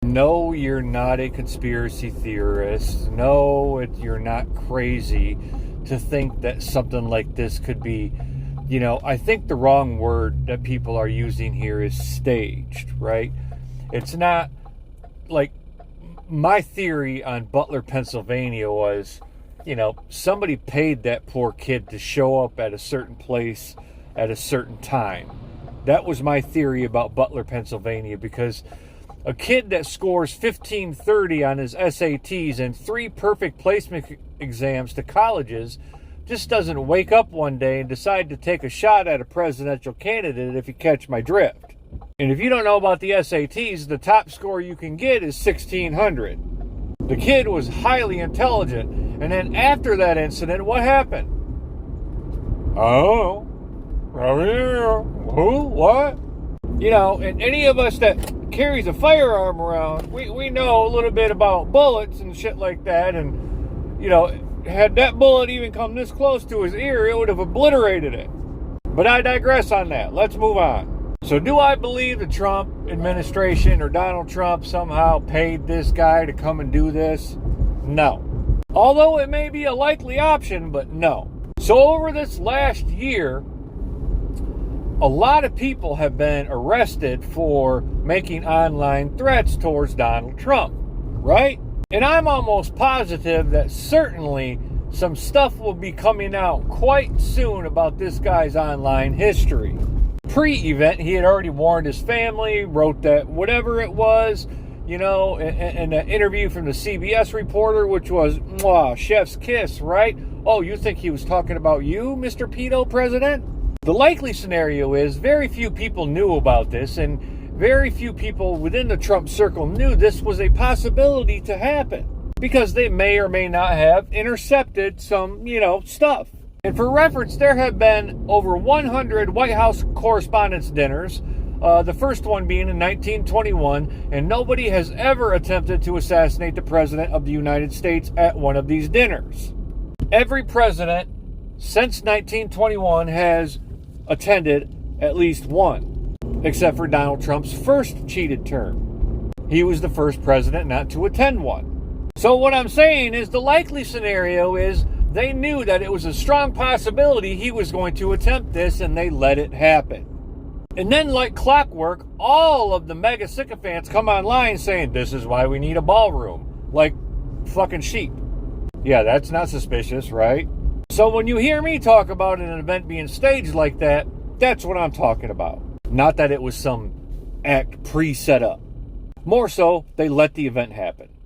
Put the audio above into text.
No, you're not a conspiracy theorist. No, you're not crazy to think that something like this could be, I think the wrong word that people are using here is staged, right? It's not like my theory on Butler, Pennsylvania was, somebody paid that poor kid to show up at a certain place at a certain time. That was my theory about Butler, Pennsylvania, because a kid that scores 1530 on his SATs and 3 perfect placement exams to colleges just doesn't wake up one day and decide to take a shot at a presidential candidate, if you catch my drift. And if you don't know about the SATs, the top score you can get is 1600. The kid was highly intelligent. And then after that incident, what happened? Oh, who? What? And any of us that carries a firearm around, we know a little bit about bullets and shit like that. And, had that bullet even come this close to his ear, it would have obliterated it. But I digress on that. Let's move on. So do I believe the Trump administration or Donald Trump somehow paid this guy to come and do this? No. Although it may be a likely option, but no. So over this last year, a lot of people have been arrested for making online threats towards Donald Trump, right? And I'm almost positive that certainly some stuff will be coming out quite soon about this guy's online history. Pre-event, he had already warned his family, wrote that whatever it was, in an interview from the CBS reporter, which was, mwah, chef's kiss, right? Oh, you think he was talking about you, Mr. Pedo President? The likely scenario is very few people knew about this, and very few people within the Trump circle knew this was a possibility to happen, because they may or may not have intercepted some, stuff. And for reference, there have been over 100 White House Correspondents' Dinners, the first one being in 1921, and nobody has ever attempted to assassinate the President of the United States at one of these dinners. Every president since 1921 has attended at least one, except for Donald Trump's first cheated term. He was the first president not to attend one. So what I'm saying is the likely scenario is they knew that it was a strong possibility he was going to attempt this, and they let it happen. And then, like clockwork, all of the mega sycophants come online saying, this is why we need a ballroom. Like fucking sheep. Yeah, that's not suspicious, right? So when you hear me talk about an event being staged like that, that's what I'm talking about. Not that it was some act pre-set up. More so, they let the event happen.